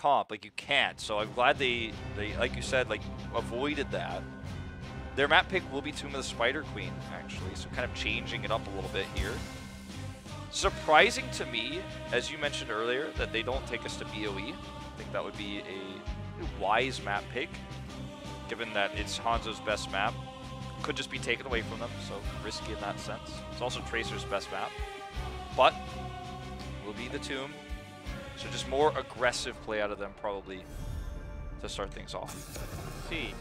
comp. Like, you can't. So I'm glad they like you said, like, avoided that. Their map pick will be Tomb of the Spider Queen, actually, so kind of changing it up a little bit here. Surprising to me, as you mentioned earlier, that they don't take us to BOE. I think that would be a wise map pick, given that it's Hanzo's best map. Could just be taken away from them, so risky in that sense. It's also Tracer's best map, but will be the Tomb. So just more aggressive play out of them, probably, to start things off. See,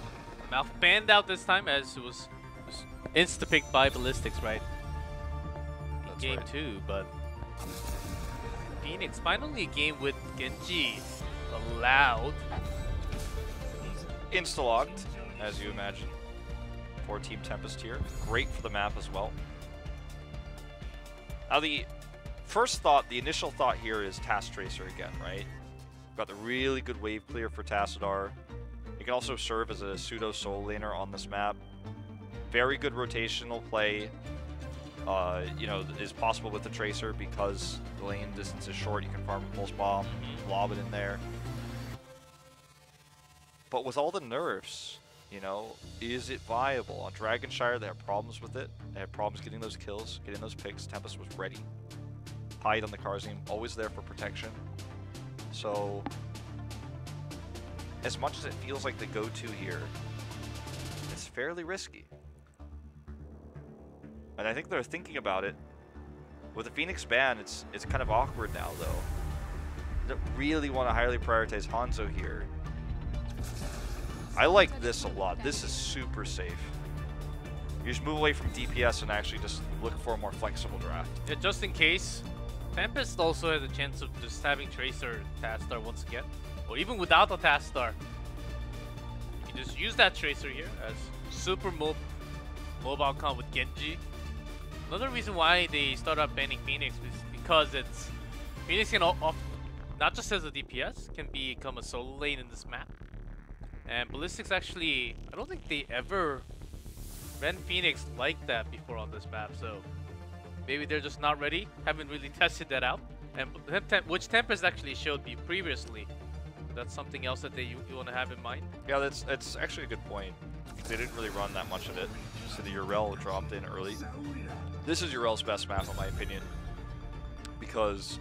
Mouth banned out this time as it was insta-picked by Ballistix, right? That's Game right. 2, but Phoenix finally a game with Genji allowed. Insta-logged, as you imagine, for Team Tempest here. Great for the map as well. Now the first thought, the initial thought here is Task Tracer again, right? Got the really good wave clear for Tassadar. He can also serve as a pseudo soul laner on this map. Very good rotational play, you know, is possible with the Tracer because the lane distance is short. You can farm a pulse bomb, lob it in there. But with all the nerfs, you know, is it viable? On Dragonshire, they have problems with it. They had problems getting those kills, getting those picks. Tempest was ready. Hide on the Karzim, always there for protection. So, as much as it feels like the go-to here, it's fairly risky. And I think they're thinking about it. With the Phoenix ban, it's kind of awkward now, though. They don't really want to highly prioritize Hanzo here. I like this a lot. This is super safe. You just move away from DPS and actually just look for a more flexible draft. Yeah, just in case, Tempest also has a chance of just having Tracer Tastar once again. Or even without a Tastar. You can just use that Tracer here as super mobile comp with Genji. Another reason why they started up banning Phoenix is because it's Phoenix can not just as a DPS, can become a solo lane in this map. And Ballistix actually, I don't think they ever ran Phoenix like that before on this map, so maybe they're just not ready, haven't really tested that out, and which Tempest actually showed me previously. That's something else that you want to have in mind. Yeah, that's actually a good point. They didn't really run that much of it, so the Urel dropped in early. This is Urel's best map, in my opinion, because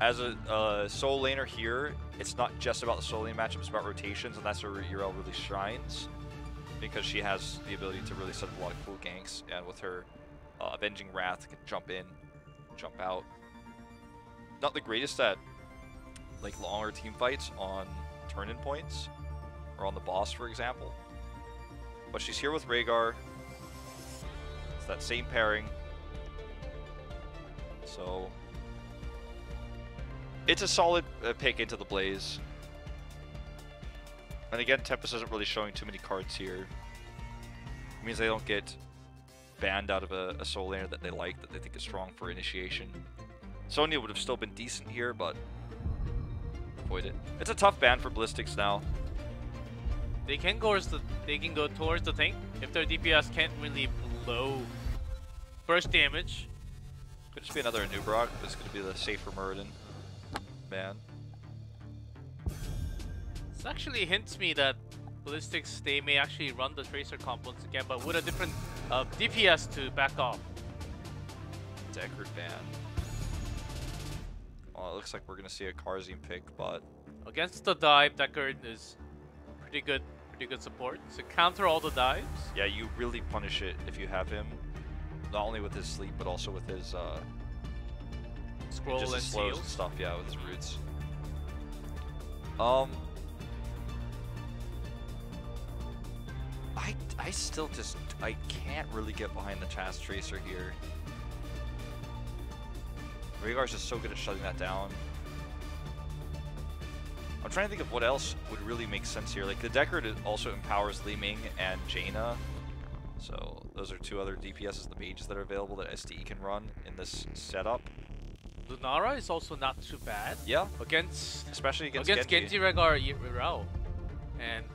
as a soul laner here, it's not just about the soul lane matchup, it's about rotations, and that's where Urel really shines, because she has the ability to really set up a lot of cool ganks, and with her Avenging Wrath, can jump in, jump out. Not the greatest at like longer team fights on turn-in points, or on the boss, for example. But she's here with Rhaegar. It's that same pairing. So it's a solid pick into the Blaze. And again, Tempest isn't really showing too many cards here. It means they don't get banned out of a soul laner that they like, that they think is strong for initiation. Sonya would have still been decent here, but avoid it. It's a tough ban for Ballistix now. They can go towards the tank if their DPS can't really blow burst damage. Could just be another Anubrock, but it's going to be the safer Muradin ban. This actually hints me that Ballistix, they may actually run the Tracer comp once again, but with a different DPS to back off. Deckard ban. Well, it looks like we're going to see a Karzim pick, but Against the dive, Deckard is pretty good support. So counter all the dives. yeah, you really punish it if you have him. Not only with his sleep, but also with his Scroll just and his slows seals. and stuff. Yeah, with his roots. I still just I can't really get behind the Task Tracer here. Rhaegar's just so good at shutting that down. I'm trying to think of what else would really make sense here. Like, the Deckard also empowers Li Ming and Jaina. So those are two other DPSs, the mages that are available that SDE can run in this setup. Lunara is also not too bad. Yeah, Especially against Genji, Rhaegar, Rao. And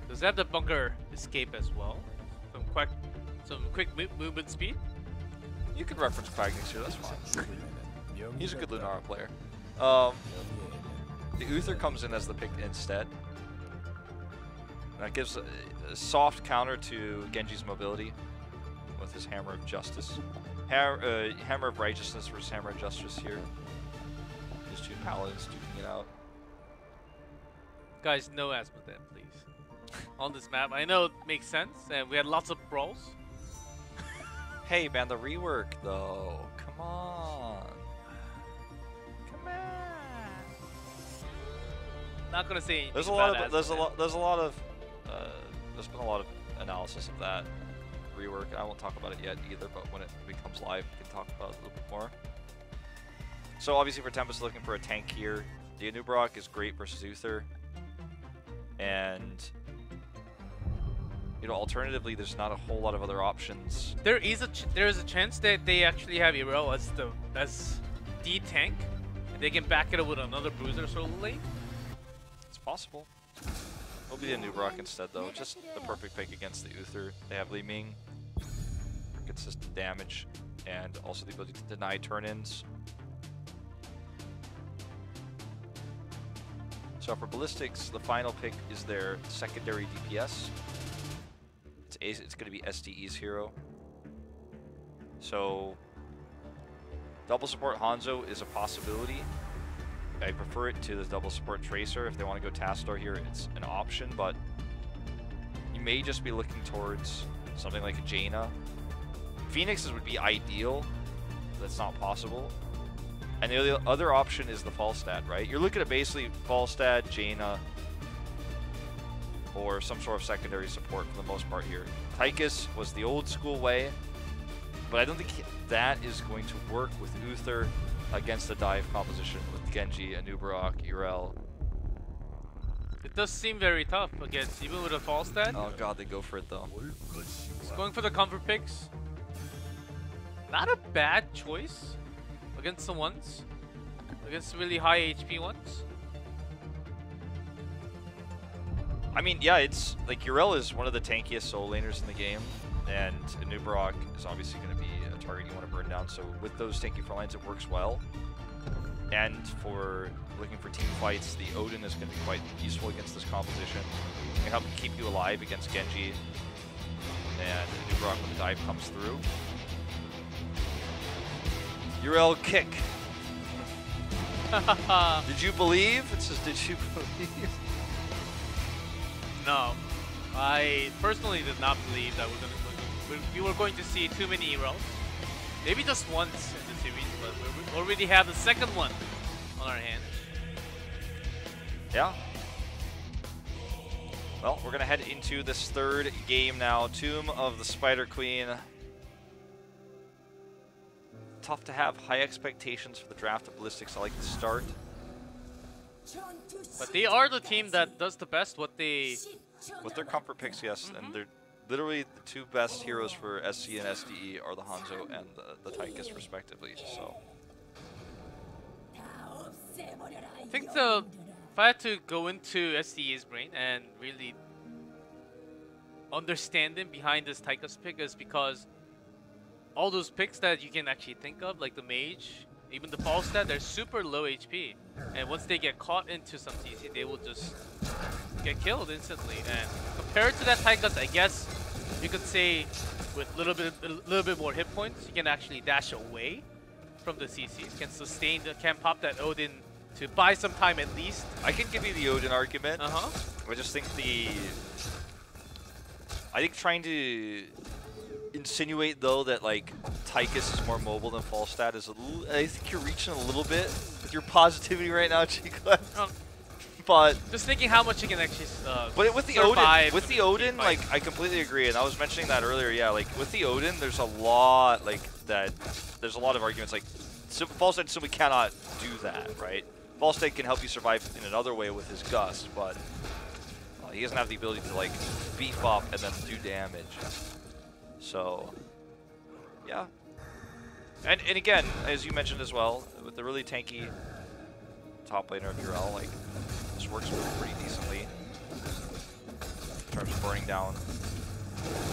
does have the bunker escape as well. Some quick movement speed. You can reference Quagnix here, that's fine. He's a good Lunara player. The Uther comes in as the pick instead. That gives a soft counter to Genji's mobility with his Hammer of Justice. Hammer of Righteousness versus Hammer of Justice here. Just 2 paladins duking it out. Guys, no Asmodeus, please. On this map, I know it makes sense, and we had lots of brawls. Hey man, the rework though. Come on. Come on. Not gonna say anything. There's been a lot of analysis of that rework. I won't talk about it yet either, but when it becomes live, we can talk about it a little bit more. So obviously for Tempest looking for a tank here, the Anub'arak is great versus Uther, and you know, alternatively, there's not a whole lot of other options. There is a chance that they actually have Irel as the tank, and they can back it up with another bruiser sort of late. It's possible. It'll be the Anub'arak instead, though. Just the perfect pick against the Uther. They have Li Ming, consistent damage, and also the ability to deny turn-ins. So for Ballistix, the final pick is their secondary DPS. It's going to be SDE's hero. So double support Hanzo is a possibility. I prefer it to the double support Tracer. If they want to go Tastor here, it's an option, but you may just be looking towards something like a Jaina. Phoenixes would be ideal. That's not possible. And the other option is the Falstad, right? You're looking at basically Falstad, Jaina, or some sort of secondary support for the most part here. Tychus was the old school way, but I don't think that is going to work with Uther against the dive composition with Genji, Anub'arak, Irel. It does seem very tough against, even with a Falstad. Oh god, they go for it though. It's going for the comfort picks. Not a bad choice against the ones, against really high HP ones. I mean, yeah, it's like Irel is one of the tankiest soul laners in the game, and Anub'arak is obviously going to be a target you want to burn down. So with those tanky front lines, it works well. And for looking for team fights, the Odin is going to be quite useful against this composition. It can help keep you alive against Genji, and Anub'arak when the dive comes through. Irel kick. Did you believe? It says, did you believe? No, I personally did not believe that we were going to see too many Irels. Maybe just once in the series, but we already have the second one on our hands. Yeah. Well, we're going to head into this third game now. Tomb of the Spider Queen. Tough to have high expectations for the draft of Ballistix. I like the start. But they are the team that does the best with their comfort picks, yes. And they're literally the 2 best heroes for SC and SDE are the Hanzo and the Tychus, respectively. So I think if I had to go into SDE's brain and really understand them behind this Tychus pick, is because all those picks that you can actually think of, like the Mage, even the Falstad, they're super low HP. And once they get caught into some TC, they will just get killed instantly. And compared to that Tychus, I guess you could say with a little bit more hit points, you can actually dash away from the CCs, can pop that Odin to buy some time at least. I can give you the Odin argument. I just think trying to insinuate though that like Tychus is more mobile than Falstad is I think you're reaching a little bit with your positivity right now, Chico. But just thinking how much you can actually but with the Odin, like I completely agree, and I was mentioning that earlier. Yeah, like with the Odin, there's a lot there's a lot of arguments like Falstad simply cannot do that, right? Falstad can help you survive in another way with his gust, but he doesn't have the ability to like beef up and then do damage. So, yeah. And again, as you mentioned as well, with the really tanky top laner of Urel, like, this works pretty decently in terms of burning down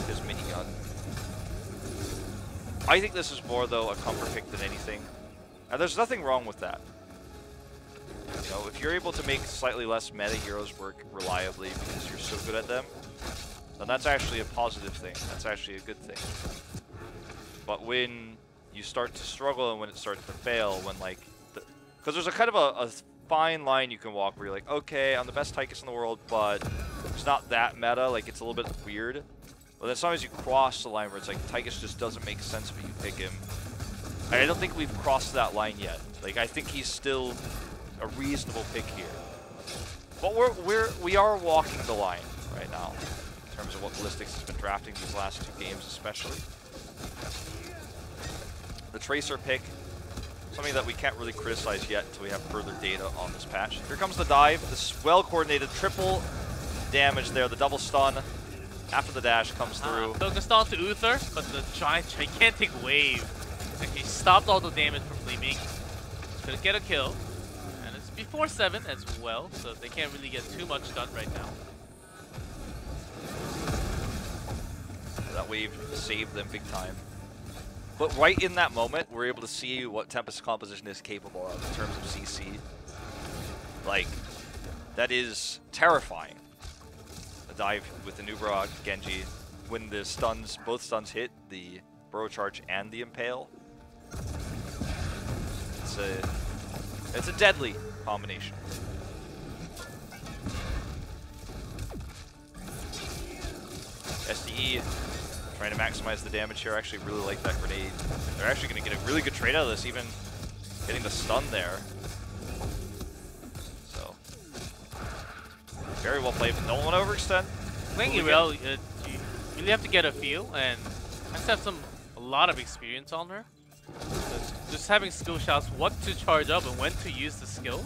his minigun. I think this is more, though, a comfort pick than anything. And there's nothing wrong with that. You know, if you're able to make slightly less meta heroes work reliably because you're so good at them, then that's actually a positive thing. That's actually a good thing. But when you start to struggle and when it starts to fail, when like, because there's a kind of a fine line you can walk where you're like, okay, I'm the best Tychus in the world, but it's not that meta, like it's a little bit weird. But then sometimes you cross the line where it's like, Tychus just doesn't make sense, but you pick him. And I don't think we've crossed that line yet. Like, I think he's still a reasonable pick here. But we are walking the line right now, in terms of what Ballistix has been drafting these last 2 games especially. The Tracer pick, something that we can't really criticize yet until we have further data on this patch. Here comes the dive, this well-coordinated triple damage there, the double stun after the dash comes through. Focused on to Uther, but the gigantic wave actually stopped all the damage from Gleaming. Could get a kill, and it's before 7 as well, so they can't really get too much done right now. That wave saved them big time. But right in that moment, we're able to see what Tempest's composition is capable of in terms of CC. Like, that is terrifying. A dive with the Nubra Genji, when the stuns, both stuns hit, the Burrow Charge and the Impale. It's a deadly combination. SDE trying to maximize the damage here. I actually really like that grenade. They're actually going to get a really good trade out of this, even getting the stun there. So, very well played, but don't want to overextend. Playing Irel, you really have to get a feel, and I just have a lot of experience on her. Just having skill shots, what to charge up and when to use the skill,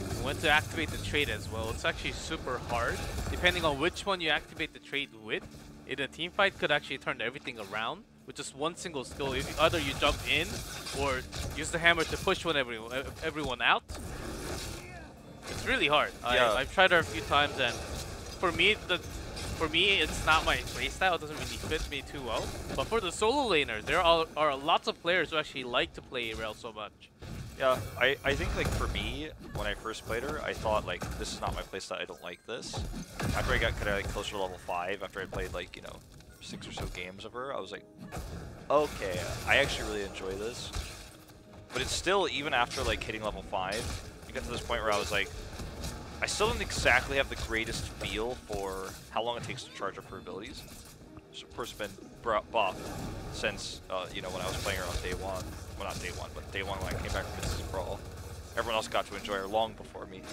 and when to activate the trait as well. It's actually super hard, depending on which one you activate the trait with. In a team fight, could actually turn everything around with just one single skill. Either you jump in or use the hammer to push everyone out. It's really hard. Yeah. I've tried her a few times, and for me, it's not my playstyle. It doesn't really fit me too well. But for the solo laner, there are lots of players who actually like to play Irel so much. Yeah, I think like for me, when I first played her, I thought like, this is not my playstyle, I don't like this. After I got kind of like closer to level 5, after I played like, you know, 6 or so games of her, I was like, okay, I actually really enjoy this. But it's still, even after like hitting level 5, you get to this point where I was like, I still don't exactly have the greatest feel for how long it takes to charge up her abilities. She's of course been buffed since, you know, when I was playing her on day 1. Well, not day 1, but day 1 when I came back from Mrs. Brawl. Everyone else got to enjoy her long before me.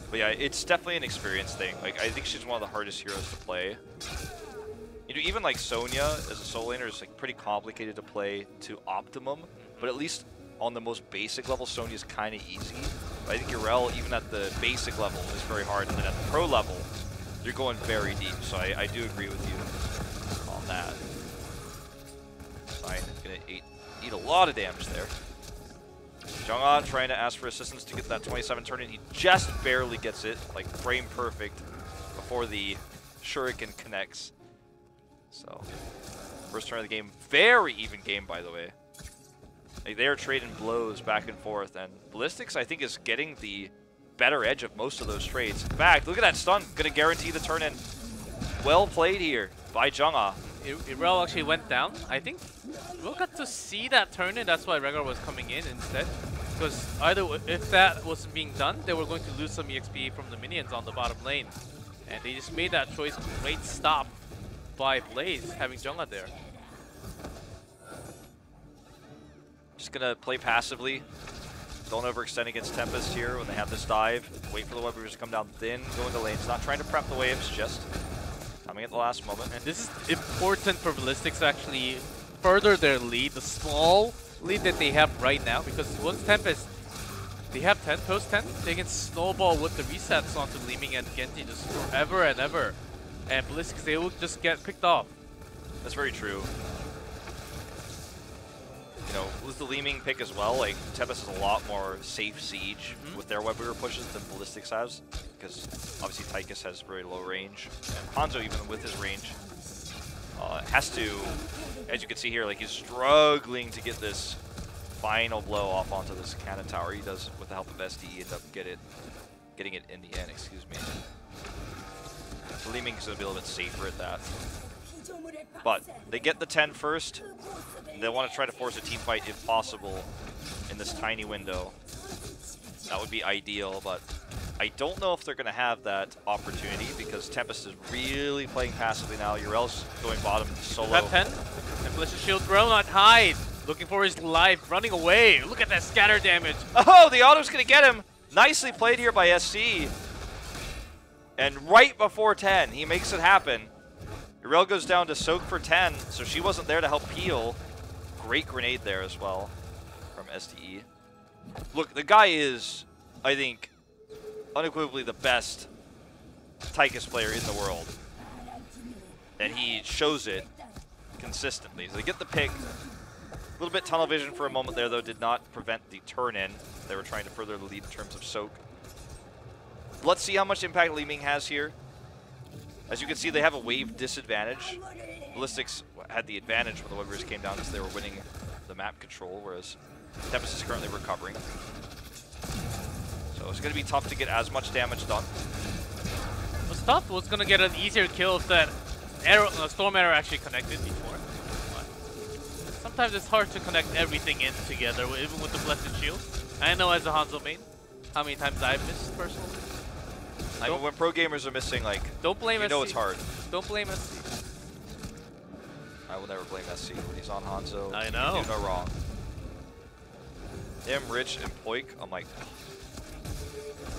But yeah, it's definitely an experience thing. Like, I think she's one of the hardest heroes to play. You know, even like Sonya as a solo laner is like pretty complicated to play to optimum, but at least on the most basic level, Sonya is kind of easy. But I think Irel, even at the basic level, is very hard, and then at the pro level, you're going very deep. So I do agree with you on that. Fine, gonna eat a lot of damage there. Jung'an trying to ask for assistance to get that 27 turn in. He just barely gets it, like frame perfect, before the Shuriken connects. So, first turn of the game. Very even game, by the way. Like, they are trading blows back and forth, and Ballistix, I think, is getting the better edge of most of those trades. In fact, look at that stun. Going to guarantee the turn in. Well played here by Jung'an. Irel actually went down. I think we'll get to see that turn in. That's why Rengar was coming in instead. Because either if that wasn't being done, they were going to lose some EXP from the minions on the bottom lane. And they just made that choice. Great stop by Blaze, having Jung'an there. Just going to play passively. Don't overextend against Tempest here when they have this dive. Wait for the web weavers to come down thin, go into lanes. Not trying to prep the waves, just coming at the last moment. And this is important for Ballistix to actually further their lead, the small lead that they have right now, because once Tempest, they have 10, post 10, they can snowball with the resets onto Gleaming and Genji just forever and ever. And Ballistix, they will just get picked off. That's very true. You know, with the Gleaming pick as well, like, Tempest has a lot more safe siege with their web weaver pushes than Ballistix has, because obviously Tychus has very low range, and Hanzo, even with his range, has to, as you can see here, like, he's struggling to get this final blow off onto this cannon tower. He does, with the help of SDE, end up getting it in the end, excuse me. So Li Ming's going to be a little bit safer at that. But they get the 10 first. They want to try to force a team fight if possible in this tiny window. That would be ideal, but I don't know if they're going to have that opportunity because Tempest is really playing passively now. Urel's going bottom solo. That 10, and Bliss's shield thrown on Hyde, looking for his life, running away. Look at that scatter damage. Oh, the auto's going to get him. Nicely played here by SC. And right before 10, he makes it happen. Urel goes down to soak for 10, so she wasn't there to help heal. Great grenade there as well from SDE. Look, the guy is, I think, unequivocally the best Tychus player in the world. And he shows it consistently. So they get the pick. A little bit tunnel vision for a moment there, though, did not prevent the turn-in. They were trying to further the lead in terms of soak. Let's see how much impact Li Ming has here. As you can see, they have a wave disadvantage. Ballistix had the advantage when the Webers came down because they were winning the map control, whereas Tempest is currently recovering. So it's going to be tough to get as much damage done. What's tough was going to get an easier kill if that arrow, storm arrow actually connected before. But sometimes it's hard to connect everything in together, even with the Blessed Shield. I know as a Hanzo main, how many times I've missed personally. I mean, when pro gamers are missing, like, don't blame you know SC. it's hard. Don't blame SC. I will never blame SC when he's on Hanzo. I know. You do no wrong. Him, Rich, and Poik, I'm like,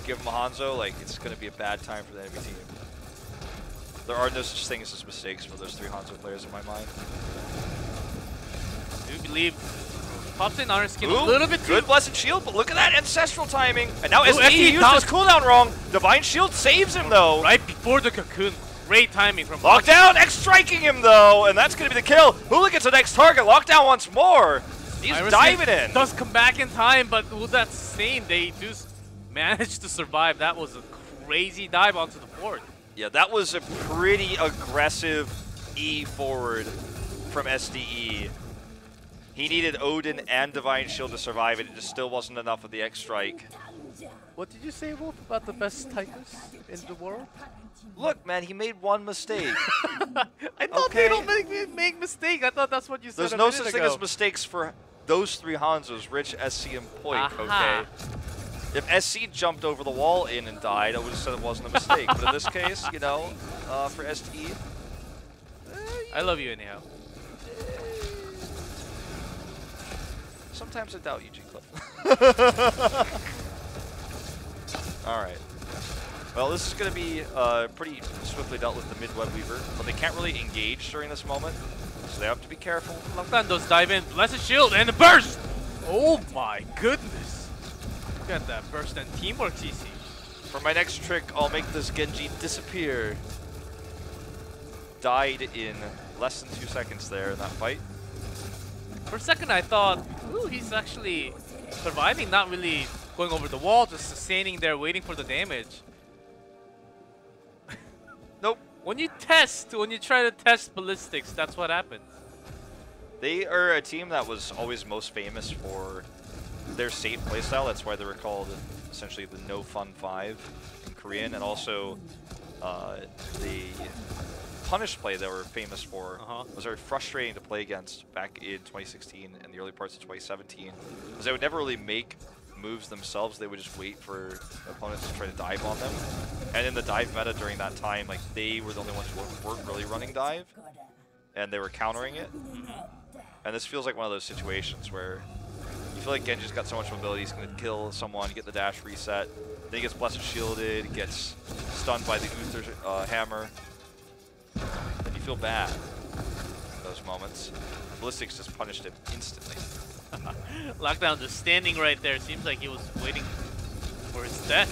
give him a Hanzo, like, it's going to be a bad time for the enemy team. There are no such things as mistakes for those 3 Hanzo players in my mind. I do believe pops in Honor Skin a little bit too. Good Blessed Shield, but look at that Ancestral timing. And now SE used his cooldown wrong. Divine Shield saves him, though. Right before the cocoon. Great timing from Lockdown, X-striking him, though. And that's going to be the kill. Hula gets the next target. Lockdown once more. He's diving in. Does come back in time, but with that same, they do manage to survive. That was a crazy dive onto the fort. Yeah, that was a pretty aggressive E forward from SDE. He needed Odin and Divine Shield to survive, and it just still wasn't enough with the X-Strike. What did you say, Wolf, about the best Tychus in the world? Look, man, he made one mistake. I thought they don't make mistakes. I thought that's what you said. There's no such thing as mistakes for those 3 Hanzos, Rich, SC, and Poik, okay? If SC jumped over the wall in and died, I would have said it wasn't a mistake. But in this case, you know, for SDE... I love you anyhow. Sometimes I doubt you, G-Cliff. Alright. Well, this is going to be pretty swiftly dealt with the mid-web weaver, but they can't really engage during this moment, so they have to be careful. Lockdown does dive in, Blessed Shield, and the burst! Oh my goodness! Look at that burst and teamwork, CC. For my next trick, I'll make this Genji disappear. Died in less than 2 seconds there in that fight. For a second I thought, ooh, he's actually surviving, not really going over the wall, just sustaining there, waiting for the damage. Nope. When you try to test Ballistix, that's what happens. They are a team that was always most famous for their safe playstyle. That's why they were called essentially the No Fun 5 in Korean, and also the punish play they were famous for was very frustrating to play against back in 2016 and the early parts of 2017, because they would never really make moves themselves. They would just wait for opponents to try to dive on them, and in the dive meta during that time, like, they were the only ones who weren't really running dive, and they were countering it. And this feels like one of those situations where you feel like Genji's got so much mobility, he's going to kill someone, get the dash reset, then he gets Blessed Shielded, gets stunned by the Uther hammer. Then you feel bad in those moments. Ballistix just punished him instantly. Lockdown just standing right there. Seems like he was waiting for his death.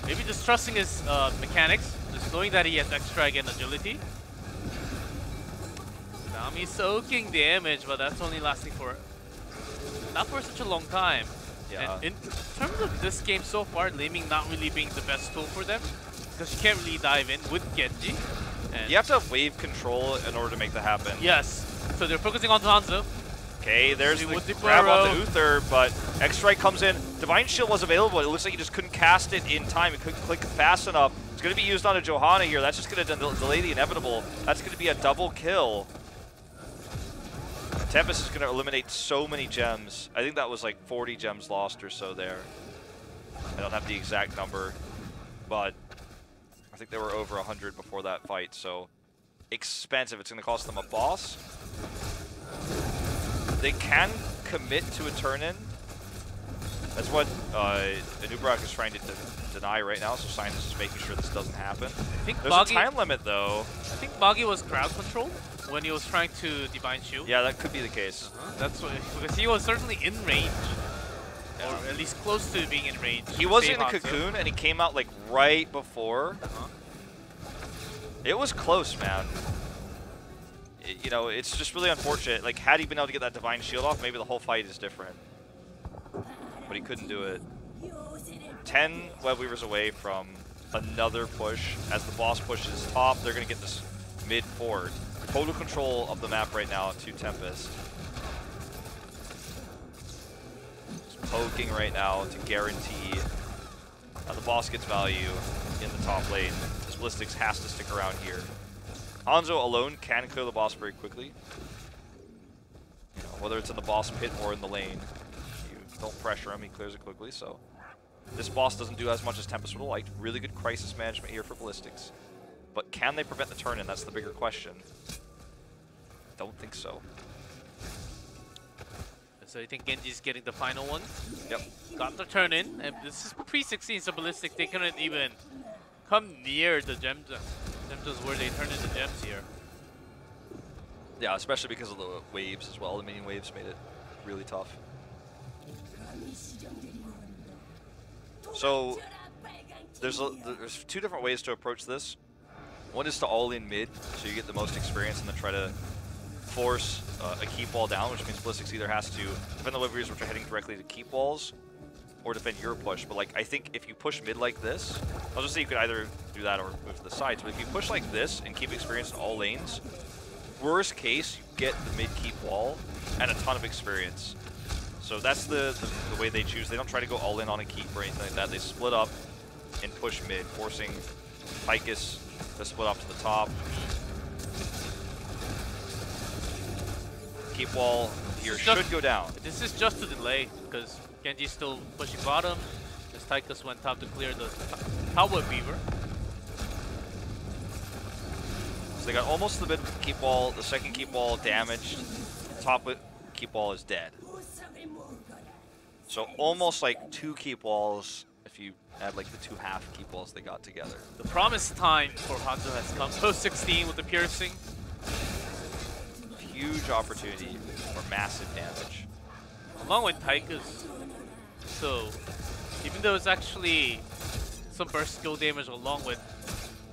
Maybe just trusting his mechanics, just knowing that he has extra and agility. Nami soaking damage, but that's only lasting for not for such a long time. Yeah. And in terms of this game so far, Li Ming not really being the best tool for them, because you can't really dive in with Genji. And you have to have wave control in order to make that happen. yes. So they're focusing on Hanzo. Okay, there's the grab on the Uther, but X-Strike comes in. Divine Shield was available. It looks like he just couldn't cast it in time. He couldn't click fast enough. It's going to be used on a Johanna here. That's just going to delay the inevitable. That's going to be a double kill. Tempest is going to eliminate so many gems. I think that was like 40 gems lost or so there. I don't have the exact number, but I think they were over 100 before that fight, so expensive. It's going to cost them a boss. They can commit to a turn-in. That's what Anubarak is trying to deny right now, so Science is making sure this doesn't happen. I think There's a time limit, though. I think Boggy was crowd control when he was trying to Divine Shield. Yeah, that could be the case. That's what, because he was certainly in range. Or at least close to being in range. He was in the cocoon, and he came out like right before. It was close, man. You know, it's just really unfortunate. Like, had he been able to get that Divine Shield off, maybe the whole fight is different. But he couldn't do it. 10 Web Weavers away from another push. As the boss pushes top, they're going to get this mid forward. Total control of the map right now to Tempest. Just poking right now to guarantee the boss gets value in the top lane. This Ballistix has to stick around here. Hanzo alone can clear the boss very quickly. You know, whether it's in the boss pit or in the lane. You don't pressure him, he clears it quickly, so. This boss doesn't do as much as Tempest would have liked. Really good crisis management here for Ballistix. But can they prevent the turn-in? That's the bigger question. Don't think so. So you think Genji's getting the final one? Yep. Got the turn-in, and this is pre-16, so Ballistix, they couldn't even come near the gems where they turn into gems here. Yeah, especially because of the waves as well. The minion waves made it really tough. So there's two different ways to approach this. One is to all in mid, so you get the most experience, and then try to force a keep wall down, which means Ballistix either has to defend the Weavers, which are heading directly to keep walls, or defend your push. But like, I think if you push mid like this, I'll just say you could either do that or move to the sides. But if you push like this and keep experience in all lanes, worst case, you get the mid keep wall and a ton of experience. So that's the way they choose. They don't try to go all in on a keep or anything like that. They split up and push mid, forcing Tychus to split up to the top. Keep wall here should go down. This is just a delay, because Genji's still pushing bottom. As Tychus went top to clear the top Web Weaver. So they got almost the mid keep wall, the second keep wall damaged. Top keep wall is dead. So almost like 2 keep walls if you add like the 2 half keep walls they got together. The promised time for Hanzo has come. Post 16 with the piercing. Huge opportunity for massive damage. Along with Tychus. So even though it's actually some burst skill damage along with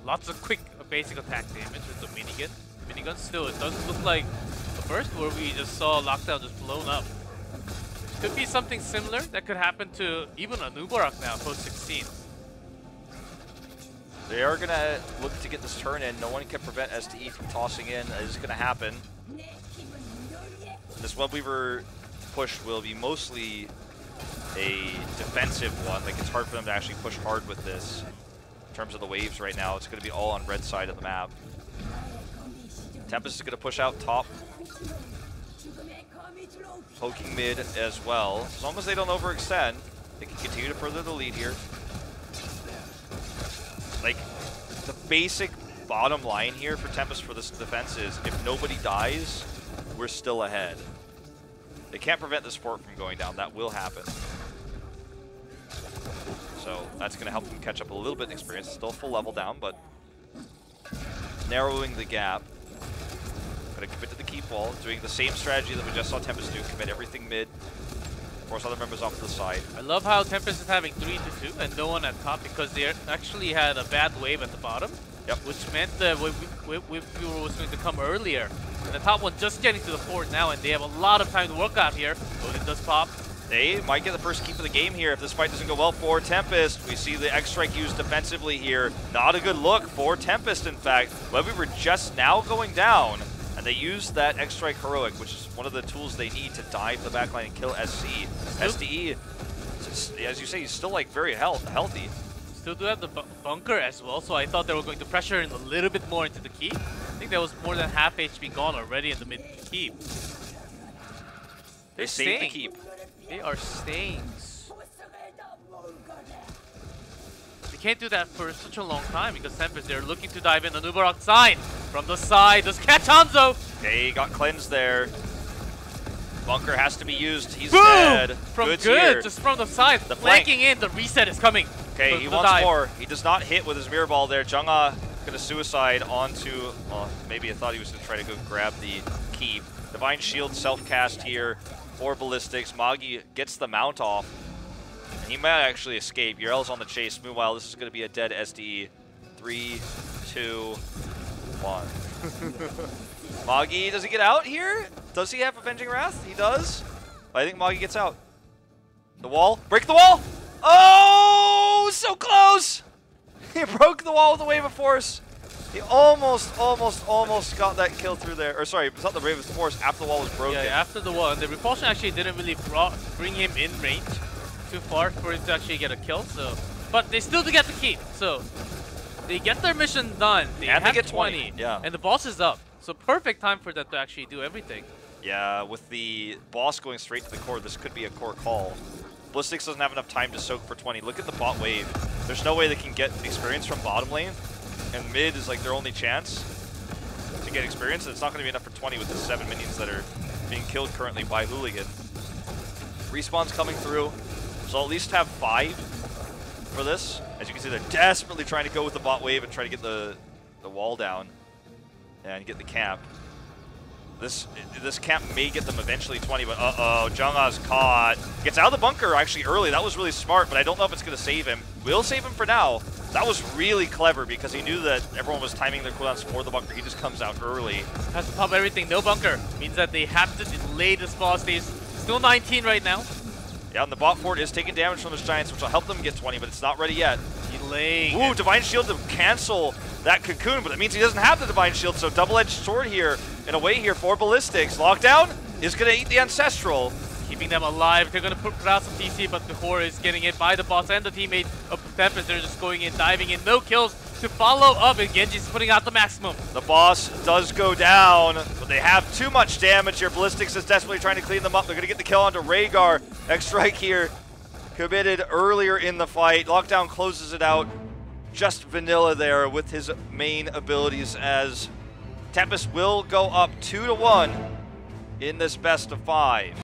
lots of quick basic attack damage with the minigun, still it doesn't look like the burst where we just saw Lockdown just blown up. Could be something similar that could happen to even Anubarak now, post 16. They are going to look to get this turn in. No one can prevent STE from tossing in. It is going to happen. This Web Weaver push will be mostly a defensive one. Like, it's hard for them to actually push hard with this. In terms of the waves right now, it's going to be all on red side of the map. Tempest is going to push out top. Poking mid as well. As long as they don't overextend, they can continue to further the lead here. Like, the basic bottom line here for Tempest for this defense is if nobody dies, we're still ahead. They can't prevent the support from going down. That will happen. So that's going to help them catch up a little bit in experience. Still full level down, but narrowing the gap. Going to commit to the keep wall, doing the same strategy that we just saw Tempest do. Commit everything mid. Force other members off to the side. I love how Tempest is having 3-2 and no one at top because they actually had a bad wave at the bottom. Yep. Which meant that Wave Weaver was going to come earlier. And the top one just getting to the fort now, and they have a lot of time to work out here. But it does pop. They might get the first keep of the game here if this fight doesn't go well for Tempest. We see the X-Strike used defensively here. Not a good look for Tempest, in fact. Web Weaver just now going down. And they use that X-Strike Heroic, which is one of the tools they need to dive the backline and kill SC. SDE, as you say, he's still like very healthy. Still do have the bunker as well, so I thought they were going to pressure in a little bit more into the keep. I think there was more than half HP gone already in the mid keep. They saved the keep. They are staying. They can't do that for such a long time because Tempest, they're looking to dive in. An Uberok sign from the side. Does catch Hanzo. Okay, got cleansed there. Bunker has to be used. He's Boom! dead. From good, just from the side. The flanking in, the reset is coming. Okay, he wants more. He does not hit with his mirror ball there. Jung-Ah gonna suicide onto, well, maybe I thought he was gonna try to go grab the keep. Divine Shield self-cast here for Ballistix. Magi gets the mount off. And he might actually escape. Urel's on the chase. Meanwhile, this is gonna be a dead SDE. 3, 2, 1. Magi, does he get out here? Does he have Avenging Wrath? He does. But I think Magi gets out. The wall. Break the wall! Oh, so close! He broke the wall with the Wave of Force. He almost got that kill through there. Or sorry, it's not the Wave of Force, after the wall was broken. Yeah, after the wall. The repulsion actually didn't really bring him in range too far for him to actually get a kill. So, but they still do get the keep. So they get their mission done. They have get 20. Yeah. And the boss is up. So perfect time for them to actually do everything. Yeah, with the boss going straight to the core, this could be a core call. Ballistix doesn't have enough time to soak for 20. Look at the bot wave. There's no way they can get experience from bottom lane. And mid is like their only chance to get experience. And it's not going to be enough for 20 with the 7 minions that are being killed currently by Hooligan. Respawn's coming through. So at least have 5 for this. As you can see, they're desperately trying to go with the bot wave and try to get the wall down and get the camp. This camp may get them eventually 20, but uh-oh, Jung-Ah's caught. Gets out of the bunker actually early. That was really smart, but I don't know if it's going to save him. We'll save him for now. That was really clever because he knew that everyone was timing their cooldowns for the bunker. He just comes out early. Has to pop everything. No bunker. Means that they have to delay the spawn stage. Still 19 right now. Yeah, and the bot fort is taking damage from those giants, which will help them get 20, but it's not ready yet. Delaying. Ooh, Divine Shield to cancel that cocoon, but it means he doesn't have the Divine Shield, so double-edged sword here in a way here for Ballistix. Lockdown is going to eat the Ancestral. Keeping them alive. They're going to put out some TC, but the Core is getting it by the boss and the teammate of Tempest. They're just going in, diving in. No kills to follow up, and Genji's putting out the maximum. The boss does go down, but they have too much damage here. Ballistix is desperately trying to clean them up. They're going to get the kill onto Rhaegar. X-Strike here committed earlier in the fight. Lockdown closes it out. Just vanilla there with his main abilities, as Tempest will go up 2-1 in this best of 5.